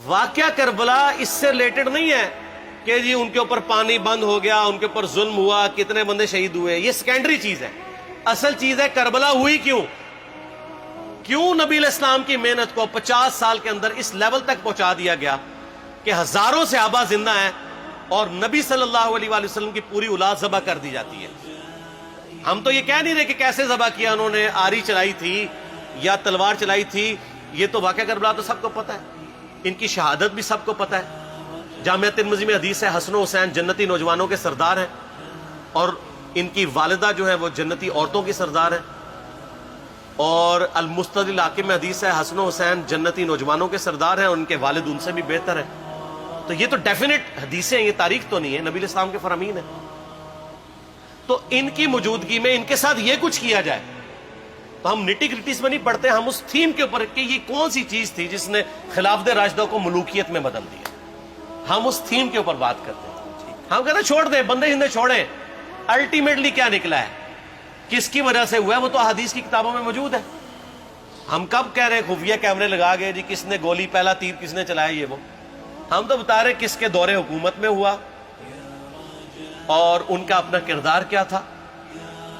واقعہ کربلا اس سے ریلیٹڈ نہیں ہے کہ جی ان کے اوپر پانی بند ہو گیا، ان کے اوپر ظلم ہوا، کتنے بندے شہید ہوئے، یہ سیکنڈری چیز ہے. اصل چیز ہے کربلا ہوئی کیوں نبی علیہ السلام کی محنت کو 50 سال کے اندر اس لیول تک پہنچا دیا گیا کہ ہزاروں صحابہ زندہ ہیں اور نبی صلی اللہ علیہ وآلہ وسلم کی پوری اولاد ذبح کر دی جاتی ہے. ہم تو یہ کہہ نہیں رہے کہ کیسے ذبح کیا انہوں نے، آری چلائی تھی یا تلوار چلائی تھی، یہ تو واقعہ کربلا تو سب کو پتہ ہے، ان کی شہادت بھی سب کو پتہ ہے. جامعہ ترمذی میں حدیث ہے حسن و حسین جنتی نوجوانوں کے سردار ہیں اور ان کی والدہ جو ہے وہ جنتی عورتوں کی سردار ہیں. اور المستدرک الحاکم میں حدیث ہے حسن و حسین جنتی نوجوانوں کے سردار ہیں اور ان کے والد ان سے بھی بہتر ہیں. تو یہ تو ڈیفینٹ حدیثیں ہیں، یہ تاریخ تو نہیں ہے، نبی علیہ السلام کے فرامین ہیں. تو ان کی موجودگی میں ان کے ساتھ یہ کچھ کیا جائے تو ہم نٹی گریٹیز میں نہیں پڑھتے، ہم اس تھیم کے اوپر کہ یہ کون سی چیز تھی جس نے خلافت راشدہ کو ملوکیت میں بدل دیا، ہم اس تھیم کے اوپر بات کرتے ہیں. ہم کہتے ہیں چھوڑ دیں، بندے ہندے چھوڑیں. الٹیمیٹلی کیا نکلا ہے، کس کی وجہ سے ہوا ہے، وہ تو احادیث کی کتابوں میں موجود ہے. ہم کب کہہ رہے ہیں خفیہ کیمرے لگا گئے جی کس نے گولی پہلا تیر کس نے چلایا، یہ وہ ہم تو بتا رہے کس کے دور حکومت میں ہوا اور ان کا اپنا کردار کیا تھا،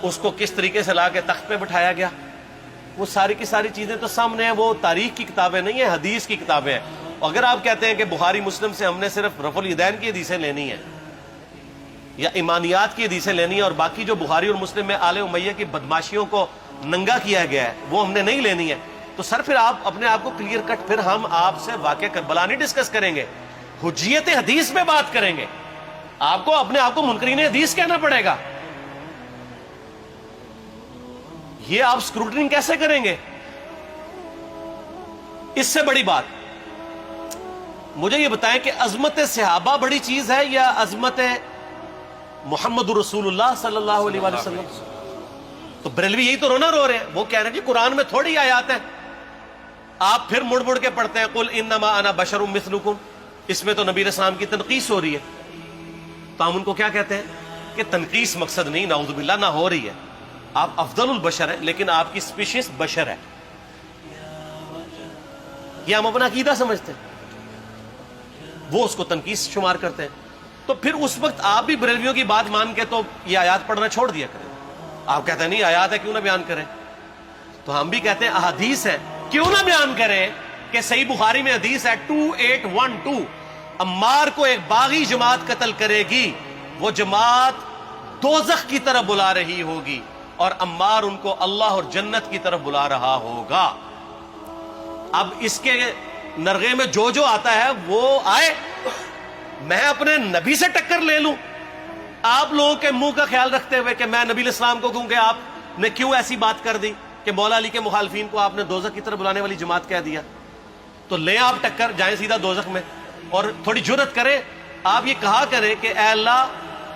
اس کو کس طریقے سے لا کے تخت پہ بٹھایا گیا. وہ ساری کی ساری چیزیں تو سامنے ہیں، وہ تاریخ کی کتابیں نہیں ہیں، حدیث کی کتابیں ہیں. اگر آپ کہتے ہیں کہ بخاری مسلم سے ہم نے صرف رفع الیدین کی حدیثیں لینی ہیں یا ایمانیات کی حدیثیں لینی ہے اور باقی جو بخاری اور مسلم میں آل امیہ کی بدماشیوں کو ننگا کیا گیا ہے وہ ہم نے نہیں لینی ہے، تو سر پھر آپ اپنے آپ کو کلیئر کٹ، پھر ہم آپ سے واقعہ کربلا نہیں ڈسکس کریں گے، حجیت حدیث میں بات کریں گے. آپ کو اپنے آپ کو منکرین حدیث کہنا پڑے گا. یہ آپ اسکروٹنگ کیسے کریں گے؟ اس سے بڑی بات مجھے یہ بتائیں کہ عظمت صحابہ بڑی چیز ہے یا عظمت محمد رسول اللہ صلی اللہ علیہ وآلہ وسلم؟ تو بریلوی یہی تو رونا رو رہے ہیں، وہ کہہ رہے ہیں کہ قرآن میں تھوڑی آیات ہیں. آپ پھر مڑ مڑ کے پڑھتے ہیں قل انما انا بشر مثلکم، اس میں تو نبی علیہ السلام کی تنقیص ہو رہی ہے. تو ہم ان کو کیا کہتے ہیں کہ تنقیص مقصد نہیں، نعوذ باللہ، نہ ہو رہی ہے. آپ افضل البشر ہیں لیکن آپ کی سپیشیز بشر ہے، یہ ہم اپنا عقیدہ سمجھتے ہیں، وہ اس کو تنقیص شمار کرتے ہیں. تو پھر اس وقت آپ بھی بریلویوں کی بات مان کے تو یہ آیات پڑھنا چھوڑ دیا کریں. آپ کہتے ہیں نہیں آیات ہے کیوں نہ بیان کریں، تو ہم بھی کہتے ہیں احادیث ہے کیوں نہ بیان کریں. کہ صحیح بخاری میں حدیث ہے 2812 عمار کو ایک باغی جماعت قتل کرے گی، وہ جماعت دوزخ کی طرف بلا رہی ہوگی اور عمار ان کو اللہ اور جنت کی طرف بلا رہا ہوگا. اب اس کے نرغے میں جو آتا ہے وہ آئے، میں اپنے نبی سے ٹکر لے لوں آپ لوگوں کے منہ کا خیال رکھتے ہوئے کہ میں نبی علیہ السلام کو کہوں کہ آپ نے کیوں ایسی بات کر دی کہ مولا علی کے مخالفین کو آپ نے دوزخ کی طرف بلانے والی جماعت کہہ دیا. تو لیں آپ ٹکر، جائیں سیدھا دوزخ میں. اور تھوڑی جرت کریں، آپ یہ کہا کریں کہ اے اللہ،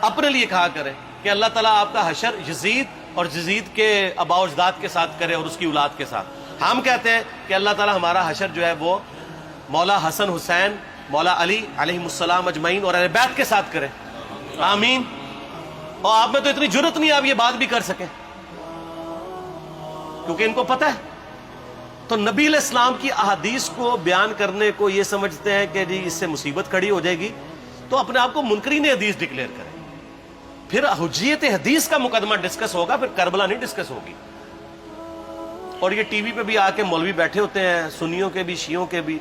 اپنے لیے کہا کریں کہ اللہ تعالیٰ آپ کا حشر یزید اور یزید کے آباء و اجداد کے ساتھ کرے اور اس کی اولاد کے ساتھ. ہم کہتے ہیں کہ اللہ تعالیٰ ہمارا حشر جو ہے وہ مولا حسن حسین، مولا علی علیہم السلام اجمعین اور اہل بیت کے ساتھ کرے، آمین. اور آپ میں تو اتنی جرت نہیں آپ یہ بات بھی کر سکیں کیونکہ ان کو پتہ ہے. تو نبی علیہ السلام کی احادیث کو بیان کرنے کو یہ سمجھتے ہیں کہ جی اس سے مصیبت کھڑی ہو جائے گی، تو اپنے آپ کو منکرین حدیث ڈکلیئر کریں. پھر حجیت حدیث کا مقدمہ ڈسکس ہوگا، پھر کربلا نہیں ڈسکس ہوگی. اور یہ ٹی وی پہ بھی آ کے مولوی بیٹھے ہوتے ہیں، سنیوں کے بھی شیعوں کے بھی،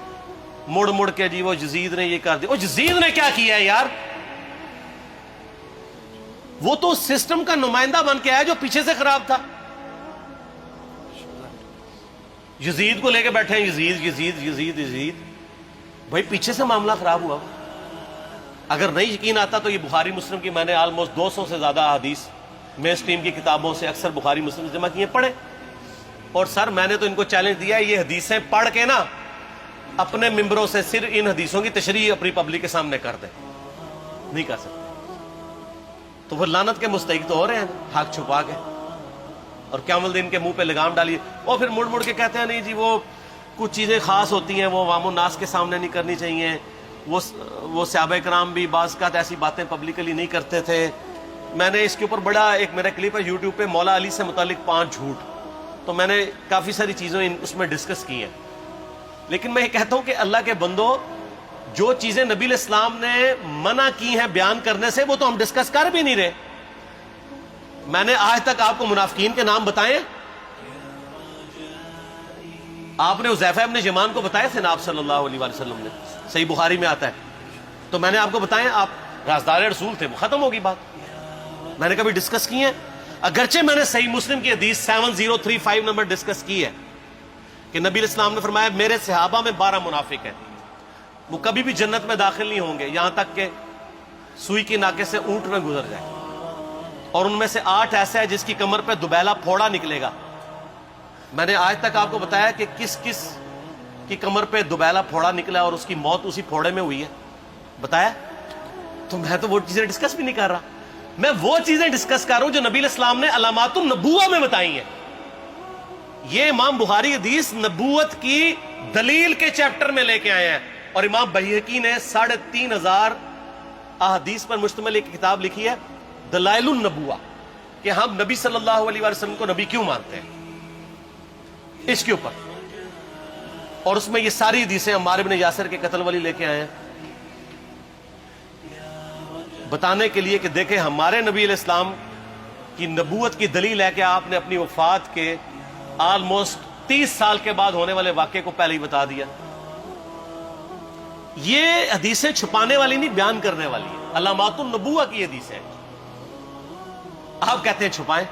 مڑ مڑ کے جی وہ یزید نے یہ کر دیا. وہ یزید نے کیا کیا ہے یار؟ وہ تو سسٹم کا نمائندہ بن کے آیا جو پیچھے سے خراب تھا. یزید کو لے کے بیٹھے ہیں، یزید یزید یزید یزید. بھائی پیچھے سے معاملہ خراب ہوا. اگر نہیں یقین آتا تو یہ بخاری مسلم کی میں نے آلموسٹ 200 سے زیادہ حدیث مین اسٹریم کی کتابوں سے اکثر بخاری مسلم جمع کیے، پڑھے. اور سر میں نے تو ان کو چیلنج دیا ہے، یہ حدیثیں پڑھ کے نا اپنے ممبروں سے صرف ان حدیثوں کی تشریح اپنی پبلک کے سامنے کر دیں. نہیں کر سکتے تو وہ لعنت کے مستحق تو ہو رہے ہیں حق چھپا کے، اور قیامت دن کے منہ پہ لگام ڈالیے. اور پھر مڑ مڑ کے کہتے ہیں نہیں جی وہ کچھ چیزیں خاص ہوتی ہیں وہ عوام الناس کے سامنے نہیں کرنی چاہیے. وہ صحابہ کرام بھی بعض اوقات ایسی باتیں پبلکلی نہیں کرتے تھے. میں نے اس کے اوپر بڑا ایک میرا کلپ ہے یوٹیوب پہ، مولا علی سے متعلق 5 جھوٹ، تو میں نے کافی ساری چیزیں اس میں ڈسکس کی ہیں. لیکن میں یہ کہتا ہوں کہ اللہ کے بندو، جو چیزیں نبی علیہ السلام نے منع کی ہیں بیان کرنے سے وہ تو ہم ڈسکس کر بھی نہیں رہے. میں نے آج تک آپ کو منافقین کے نام بتائے؟ آپ نے حذیفہ ابن یمان کو بتائے تھے نا آپ صلی اللہ علیہ وآلہ وسلم نے؟ صحیح بخاری میں آتا ہے. تو میں نے آپ کو بتائے، آپ رازدار رسول تھے، ختم ہوگی بات. میں نے کبھی ڈسکس کی ہے؟ اگرچہ میں نے صحیح مسلم کی حدیث 7035 نمبر ڈسکس کی ہے کہ نبی علیہ السلام نے فرمایا میرے صحابہ میں 12 منافق ہیں، وہ کبھی بھی جنت میں داخل نہیں ہوں گے یہاں تک کہ سوئی کی ناکے سے اونٹ میں گزر جائے، اور ان میں سے 8 ایسا ہے جس کی کمر پہ دوبیلا پھوڑا نکلے گا. میں نے آج تک آپ کو بتایا کہ کس کس کی کمر پہ دوبیلا پھوڑا نکلا اور اس کی موت اسی پھوڑے میں ہوئی ہے؟ بتایا؟ تو میں تو وہ چیزیں ڈسکس بھی نہیں کر رہا، میں وہ چیزیں ڈسکس کر رہا ہوں جو نبی علیہ السلام نے علامات النبوہ میں بتائی ہیں. یہ امام بخاری حدیث نبوت کی دلیل کے چیپٹر میں لے کے آئے ہیں، اور امام بہقی نے 3500 احادیث پر مشتمل ایک کتاب لکھی ہے دلائل النبوہ، کہ ہم نبی صلی اللہ علیہ وسلم کو نبی کیوں مانتے ہیں، اس کے اوپر. اور اس میں یہ ساری حدیثیں عمار بن یاسر کے قتل والی لے کے آئے ہیں، بتانے کے لیے کہ دیکھیں ہمارے نبی علیہ السلام کی نبوت کی دلیل ہے کہ آپ نے اپنی وفات کے آلموسٹ 30 سال کے بعد ہونے والے واقعے کو پہلے ہی بتا دیا. یہ حدیثیں چھپانے والی نہیں، بیان کرنے والی ہیں، علامات النبوہ کی حدیثیں. آپ کہتے ہیں چھپائیں.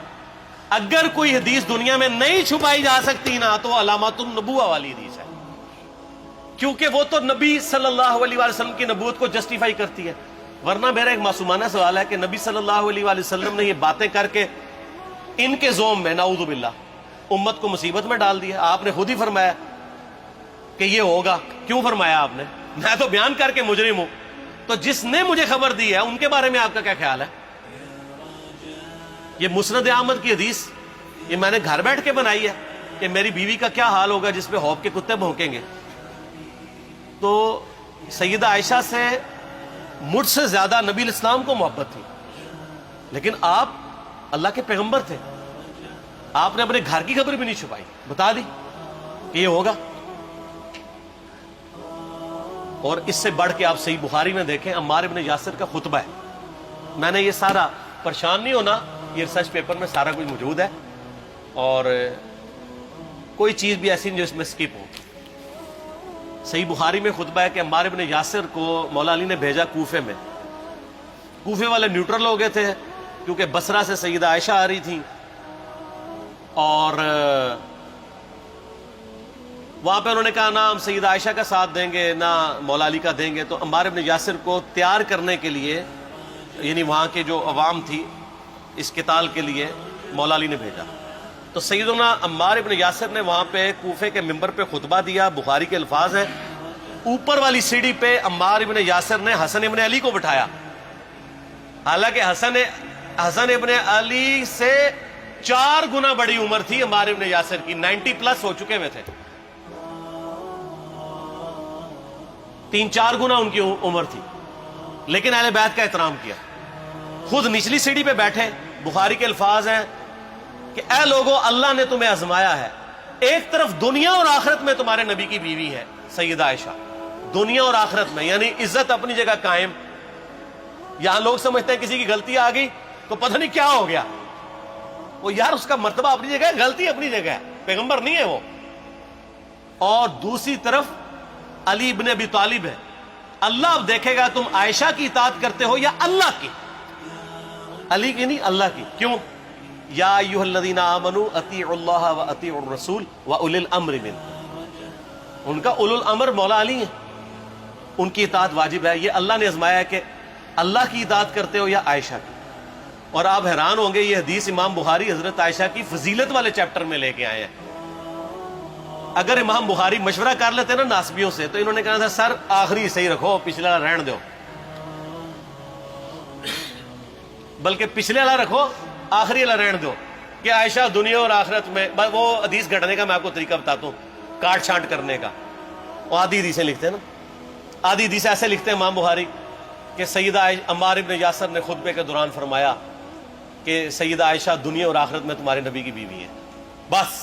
اگر کوئی حدیث دنیا میں نہیں چھپائی جا سکتی نا تو علامات النبوہ والی حدیث ہے، کیونکہ وہ تو نبی صلی اللہ علیہ وسلم کی نبوت کو جسٹیفائی کرتی ہے. ورنہ میرا ایک معصومانہ سوال ہے کہ نبی صلی اللہ علیہ وسلم نے یہ باتیں کر کے ان کے زوم میں نعوذ باللہ امت کو مصیبت میں ڈال دیا. آپ نے خود ہی فرمایا کہ یہ ہوگا. کیوں فرمایا آپ نے؟ میں تو بیان کر کے مجرم ہوں. تو جس نے مجھے خبر دی ہے ان کے بارے میں آپ کا کیا خیال ہے؟ یہ مسند احمد کی حدیث یہ میں نے گھر بیٹھ کے بنائی ہے کہ میری بیوی کا کیا حال ہوگا جس پہ خوف کے کتے بھونکیں گے. تو سیدہ عائشہ سے مجھ سے زیادہ نبی علیہ السلام کو محبت تھی، لیکن آپ اللہ کے پیغمبر تھے، آپ نے اپنے گھر کی خبر بھی نہیں چھپائی، بتا دی کہ یہ ہوگا. اور اس سے بڑھ کے آپ صحیح بخاری میں دیکھیں عمار بن یاسر کا خطبہ ہے. میں نے یہ سارا، پریشان نہیں ہونا، یہ ریسرچ پیپر میں سارا کچھ موجود ہے، اور کوئی چیز بھی ایسی نہیں جو اس میں سکپ ہو. صحیح بخاری میں خطبہ ہے کہ عمار بن یاسر کو مولا علی نے بھیجا کوفے میں. کوفے والے نیوٹرل ہو گئے تھے کیونکہ بصرہ سے سیدہ عائشہ آ رہی تھیں، اور وہاں پہ انہوں نے کہا نہ ہم سیدہ عائشہ کا ساتھ دیں گے نہ مولا علی کا دیں گے. تو عمار بن یاسر کو تیار کرنے کے لیے، یعنی وہاں کے جو عوام تھی اس قتال کے لیے، مولا علی نے بھیجا. تو سیدنا عمار بن یاسر نے وہاں پہ کوفے کے منبر پہ خطبہ دیا. بخاری کے الفاظ ہیں، اوپر والی سیڑھی پہ عمار بن یاسر نے حسن ابن علی کو بٹھایا، حالانکہ حسن ابن علی سے 4 گنا بڑی عمر تھی عمار بن یاسر کی، 90 پلس ہو چکے ہوئے تھے، 3-4 گنا ان کی عمر تھی، لیکن اہل بیت کا احترام کیا. خود نچلی سیڑھی پہ بیٹھے. بخاری کے الفاظ ہیں کہ اے لوگو اللہ نے تمہیں آزمایا ہے، ایک طرف دنیا اور آخرت میں تمہارے نبی کی بیوی ہے سیدہ عائشہ، دنیا اور آخرت میں، یعنی عزت اپنی جگہ قائم. یہاں لوگ سمجھتے ہیں کسی کی غلطی آ گئی تو پتہ نہیں کیا ہو گیا. وہ یار اس کا مرتبہ اپنی جگہ ہے، غلطی اپنی جگہ ہے، پیغمبر نہیں ہے وہ. اور دوسری طرف علی ابن ابی طالب ہے. اللہ اب دیکھے گا تم عائشہ کی اطاعت کرتے ہو یا اللہ کی. علی کی نہیں، اللہ کی. کیوں؟ یا ایھا الذین آمنوا اطیعوا اللہ واطیعوا الرسول واولی الامر منکم. ان کا اولو الامر مولا علی ہیں، ان کی اطاعت واجب ہے. یہ اللہ نے آزمایا ہے کہ اللہ کی اطاعت کرتے ہو یا عائشہ کی. اور آپ حیران ہوں گے، یہ حدیث امام بخاری حضرت عائشہ کی فضیلت والے چیپٹر میں لے کے آئے ہیں. اگر امام بخاری مشورہ کر لیتے نا ناسبیوں سے تو انہوں نے کہا تھا سر آخری صحیح رکھو، پچھلا رہن دو، بلکہ پچھلے والا رکھو آخری والا رہن دو، کہ عائشہ دنیا اور آخرت میں. وہ حدیث گھڑنے کا میں آپ کو طریقہ بتاتا ہوں، کاٹ چھانٹ کرنے کا. وہ آدھی حدیثیں لکھتے ہیں نا، آدھی حدیث ایسے لکھتے ہیں امام بخاری کہ سیدہ عمار ابن یاسر نے خطبے کے دوران فرمایا کہ سیدہ عائشہ دنیا اور آخرت میں تمہارے نبی کی بیوی ہے، بس.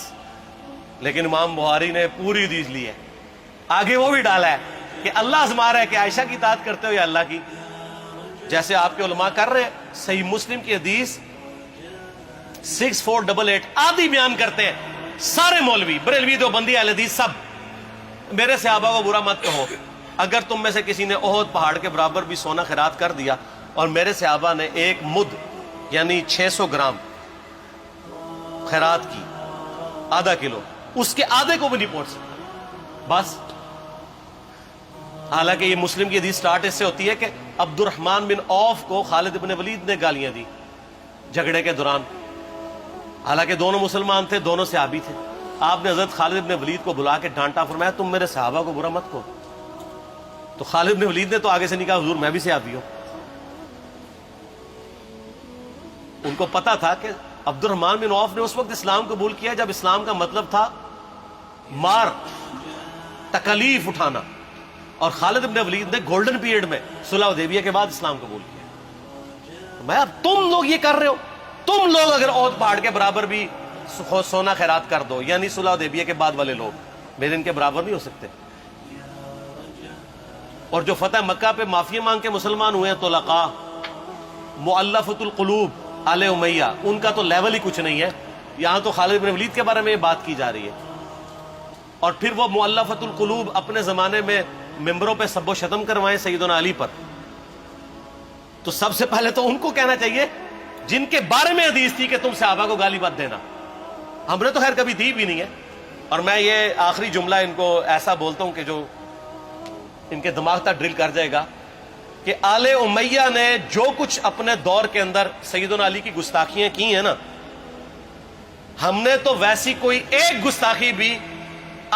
لیکن امام بخاری نے پوری حدیث لی ہے، آگے وہ بھی ڈالا ہے کہ اللہ آزما رہا ہے کہ عائشہ کی اطاعت کرتے ہو یا اللہ کی، جیسے آپ کے علماء کر رہے ہیں۔ صحیح مسلم کی حدیث 6488 آدھی بیان کرتے ہیں سارے مولوی، بریلوی، دیوبندی، اہل حدیث، سب، میرے صحابہ کو برا مت کہو، اگر تم میں سے کسی نے احد پہاڑ کے برابر بھی سونا خیرات کر دیا اور میرے صحابہ نے ایک مد یعنی 600 گرام خیرات کی، آدھا کلو، اس کے آدھے کو بھی نہیں پہنچ سکتا بس۔ حالانکہ یہ مسلم کی حدیث سٹارٹ اس سے ہوتی ہے کہ عبد الرحمن بن عوف کو خالد بن ولید نے گالیاں دی جھگڑے کے دوران، حالانکہ دونوں مسلمان تھے، دونوں صحابی تھے۔ آپ نے حضرت خالد بن ولید کو بلا کے ڈانٹا، فرمایا تم میرے صحابہ کو برا مت کہو۔ تو خالد بن ولید نے تو آگے سے نہیں کہا حضور میں بھی صحابی ہوں۔ ان کو پتا تھا کہ عبد الرحمن بن عوف نے اس وقت اسلام قبول کیا جب اسلام کا مطلب تھا مار، تکلیف اٹھانا، اور خالد بن ولید نے گولڈن پیریڈ میں صلح حدیبیہ کے بعد اسلام قبول کیا۔ میں اب تم لوگ یہ کر رہے ہو، تم لوگ اگر احد پہاڑ کے برابر بھی سونا خیرات کر دو، یعنی صلح حدیبیہ کے بعد والے لوگ میرے ان کے برابر نہیں ہو سکتے۔ اور جو فتح مکہ پہ معافی مانگ کے مسلمان ہوئے ہیں طلقاء، مؤلفۃ القلوب آل امیہ، ان کا تو لیول ہی کچھ نہیں ہے۔ یہاں تو خالد بن ولید کے بارے میں یہ بات کی جا رہی ہے، اور پھر وہ مؤلفۃ القلوب اپنے زمانے میں ممبروں پہ سب و شتم کروائیں سیدنا علی پر۔ تو سب سے پہلے تو ان کو کہنا چاہیے جن کے بارے میں حدیث تھی کہ تم صحابہ کو گالی مت دینا، ہم نے تو خیر کبھی دی بھی نہیں ہے۔ اور میں یہ آخری جملہ ان کو ایسا بولتا ہوں کہ جو ان کے دماغ تک ڈرل کر جائے گا کہ آل امیہ نے جو کچھ اپنے دور کے اندر سیدنا علی کی گستاخیاں کی ہیں نا، ہم نے تو ویسی کوئی ایک گستاخی بھی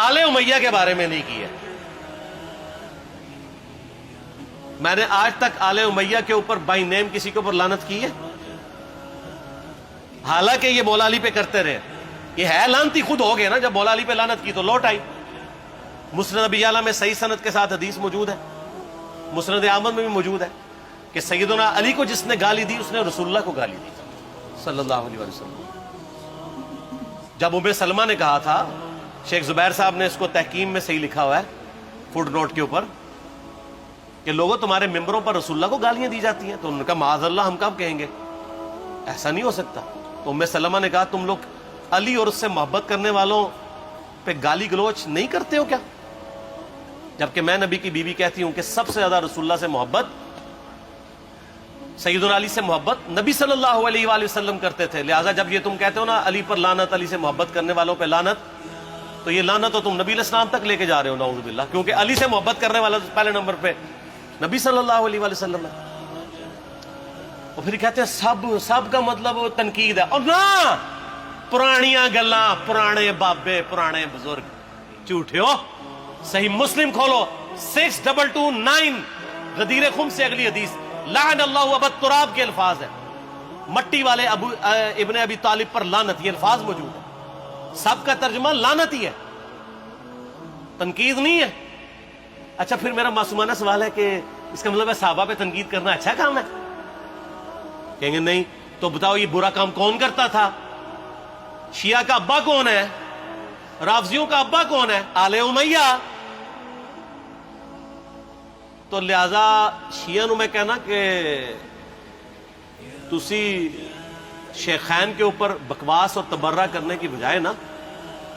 آل امیہ کے بارے میں نہیں کی ہے۔ میں نے آج تک آل امیہ کے اوپر بائی نیم کسی کے اوپر لعنت کی ہے؟ حالانکہ یہ مولا علی پہ کرتے رہے، یہ ہے لعنتی خود ہو گئے نا، جب مولا علی پہ لعنت کی تو لوٹ آئی۔ مسند ابی یعلا میں صحیح سند کے ساتھ حدیث موجود ہے، مسند احمد میں بھی موجود ہے کہ سیدنا علی کو جس نے گالی دی اس نے رسول اللہ کو گالی دی صلی اللہ علیہ وسلم۔ جب ام سلمہ نے کہا تھا، شیخ زبیر صاحب نے اس کو تحکیم میں صحیح لکھا ہوا ہے فوٹ نوٹ کے اوپر، کہ لوگوں تمہارے ممبروں پر رسول اللہ کو گالیاں دی جاتی ہیں، تو انہوں نے کہا معاذ اللہ، ہم کب کہیں گے، ایسا نہیں ہو سکتا۔ تو ام سلمہ نے کہا تم لوگ علی اور اس سے محبت کرنے والوں پہ گالی گلوچ نہیں کرتے ہو کیا؟ جبکہ میں نبی کی بیوی کہتی ہوں کہ سب سے زیادہ رسول اللہ سے محبت، سیدنا علی سے محبت نبی صلی اللہ علیہ وآلہ وسلم کرتے تھے۔ لہٰذا جب یہ تم کہتے ہو نا علی پر لعنت، علی سے محبت کرنے والوں پہ لعنت، تو یہ لعنت تو تم نبی علیہ السلام تک لے کے جا رہے ہو نعوذ باللہ، کیونکہ علی سے محبت کرنے والا پہلے نمبر پہ نبی صلی اللہ علیہ وآلہ وسلم ہے۔ اور پھر کہتے ہیں سب کا مطلب تنقید ہے، اور نہ پرانیاں گلاں، پرانے بابے، پرانے بزرگ، جھوٹے ہو۔ صحیح مسلم کھولو 6229 غدیر خم سے اگلی حدیث، لعن اللہ ابا التراب کے الفاظ ہیں، مٹی والے ابن ابی طالب پر لعنت، یہ الفاظ موجود ہے۔ سب کا ترجمہ لعنت ہی ہے، تنقید نہیں ہے۔ اچھا پھر میرا معصومانہ سوال ہے کہ اس کا مطلب ہے صحابہ پہ تنقید کرنا اچھا کام ہے؟ کہیں گے نہیں، تو بتاؤ یہ برا کام کون کرتا تھا؟ شیعہ کا ابا کون ہے؟ رافضیوں کا ابا کون ہے؟ آل امیہ۔ تو لہذا شیعہ نو میں کہنا کہ تسی شیخین کے اوپر بکواس اور تبرہ کرنے کی بجائے نا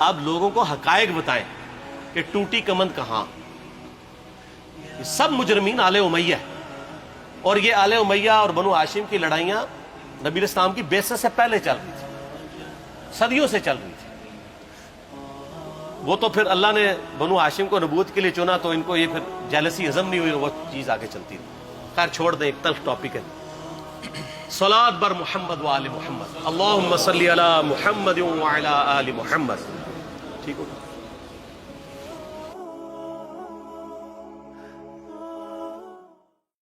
اب لوگوں کو حقائق بتائیں کہ ٹوٹی کمند کہاں۔ یہ سب مجرمین آل امیہ ہے، اور یہ آل امیہ اور بنو ہاشم کی لڑائیاں نبی علیہ السلام کی بعثت سے پہلے چل رہی تھی، صدیوں سے چل رہی تھی۔ وہ تو پھر اللہ نے بنو ہاشم کو نبوت کے لیے چنا تو ان کو یہ پھر جیلسی ہضم نہیں ہوئی، وہ چیز آگے چلتی رہی۔ خیر چھوڑ دیں، ایک تلخ ٹاپک ہے۔ صلاۃ بر محمد و آل محمد، اللہم صلی علی محمد و علی آل محمد۔ ٹھیک ہو؟